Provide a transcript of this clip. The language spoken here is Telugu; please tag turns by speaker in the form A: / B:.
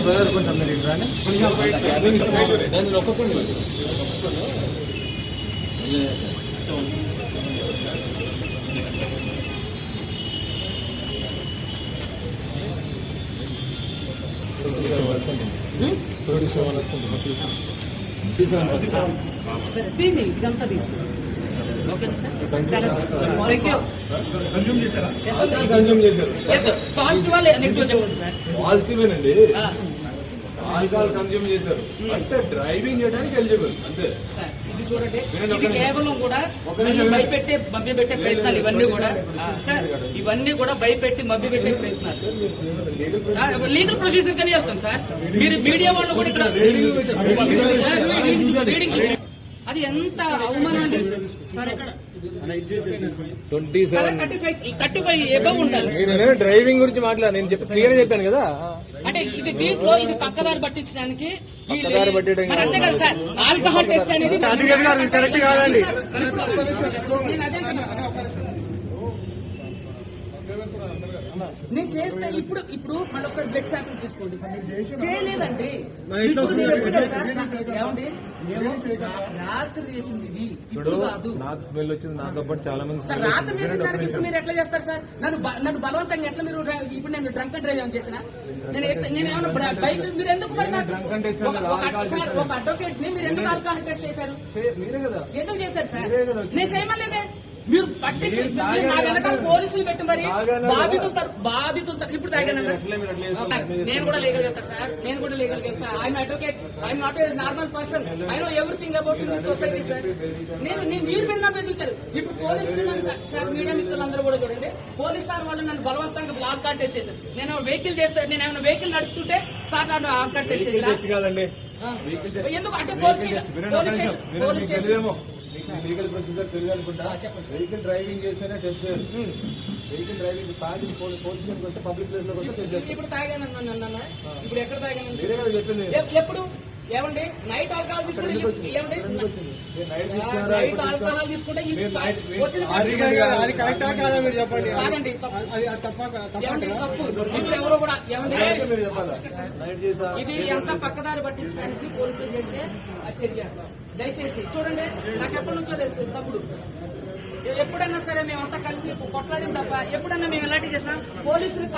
A: బ్రదర్ కొంచెం మీరు ఇంట్రాని
B: ఇదంతా తీసుకుంటాం. ఓకే సార్, పాజిటివ్ వాళ్ళు నెగిటివ్ చెప్పండి సార్.
C: పాజిటివేనండి, ఆల్కహాల్ కన్జ్యూమ్ చేశారు అంటే డ్రైవింగ్ చేయడానికి ఎలిజిబుల్ అంతే
B: సార్. ఇది చూడండి, ఇది కేవలం కూడా భయపెట్టే మభ్యపెట్టే ప్రయత్నాలు ఇవన్నీ కూడా సార్, ఇవన్నీ కూడా భయపెట్టి మభ్యపెట్టే ప్రయత్నాలు. లీగల్ ప్రొసీజర్ కానీ వెళ్తాం సార్. మీరు మీడియా వాళ్ళు కూడా ఇక్కడ రీడింగ్ అది ఎంత అవమానం అండి. 35 ఎబవ్ ఉండాలి.
C: డ్రైవింగ్ గురించి మాట్లాడు, నేను క్లియర్ చెప్పాను కదా.
B: అంటే ఇది దీంట్లో ఇది పక్కదారి పట్టించడానికి అంతే కదా సార్. ఆల్కహాల్ టెస్ట్ అనేది
A: కరెక్ట్ కాదండి.
B: నేను చేస్తే ఇప్పుడు మళ్ళీ ఒకసారి బ్లడ్ శాంపిల్స్ తీసుకోండి. చేయలేదండి, ఏమండి రాత్రి చేసింది ఇది, ఇప్పుడు కాదు.
C: నాకు స్మెల్ వచ్చింది, నాతో పాటు చాలా మంది.
B: సార్ రాత్రి చేసిన దానికి ఇప్పుడు మీరు ఎట్లా చేస్తారు సార్? నన్ను బలవంతంగా ఎట్లా మీరు ఇప్పుడు నేను డ్రంక్ అండ్ డ్రైవ్ ఏమైనా చేసిన? నేను ఏమైనా బైక్ మీరు ఎందుకు మరి నాకు ఒక అడ్వకేట్ ని మీరు ఎందుకు ఆల్కహాల్ టెస్ట్ చేశారు? ఎందుకు చేశారు సార్? నేను చేయమలేదే. మీరు పట్టించి నా వెనకాల పోలీసులు పెట్టి మరి బాధితులు ఇప్పుడు తాగాను. నేను కూడా లీగల్ వెళ్తా సార్, నేను కూడా లీగల్ వెళ్తా. I'm advocate, I'm not a normal person. I know everything about in this society sir. మీరు నన్ను బెదిరించారు. ఇప్పుడు పోలీసులు సార్, మీడియా మిత్రులందరూ కూడా చూడండి, పోలీస్ సార్ వాళ్ళు నన్ను బలవంతంగా బ్లాక్ కార్డ్ టెస్ట్ చేశారు. నేను వెహికల్ చేస్తాను, నేను ఏమైనా వెహికల్ నడుపుతుంటే సార్ నన్ను ఆల్ కార్డ్ టెస్ట్ చేశారు. ఎందుకు అంటే పోలీస్ స్టేషన్
C: లీగల్ ప్రొసీజర్ తెలియాలనుకుంటా. వెహికల్ డ్రైవింగ్ చేస్తేనే టెస్ట్ చేయాలి. వెహికల్ డ్రైవింగ్ తాగి పోలీస్ వస్తే పబ్లిక్ ప్లేస్ లో
B: ఇప్పుడు తాగాను. ఇప్పుడు ఎక్కడ తాగాను?
C: చెప్పింది
B: ఎప్పుడు? ఏమండి నైట్ ఆల్కహాల్ తీసుకుంటే నైట్ ఆల్కహాల్ తీసుకుంటే
A: అది కరెక్టా కాదా మీరు చెప్పండి.
B: కాదండి, ఏమండి తప్పు. ఇప్పుడు ఎవరో కూడా ఏమండి ఇది ఎంత పక్కదారి పట్టించడానికి పోలీసులు చేస్తే చర్య. దయచేసి చూడండి, నాకు ఎప్పటి నుంచో తెలుసు తప్పుడు. ఎప్పుడైనా సరే మేమంతా కలిసి కొట్లాడిన తప్ప ఎప్పుడైనా మేము ఎలాంటి చేసినా పోలీసులు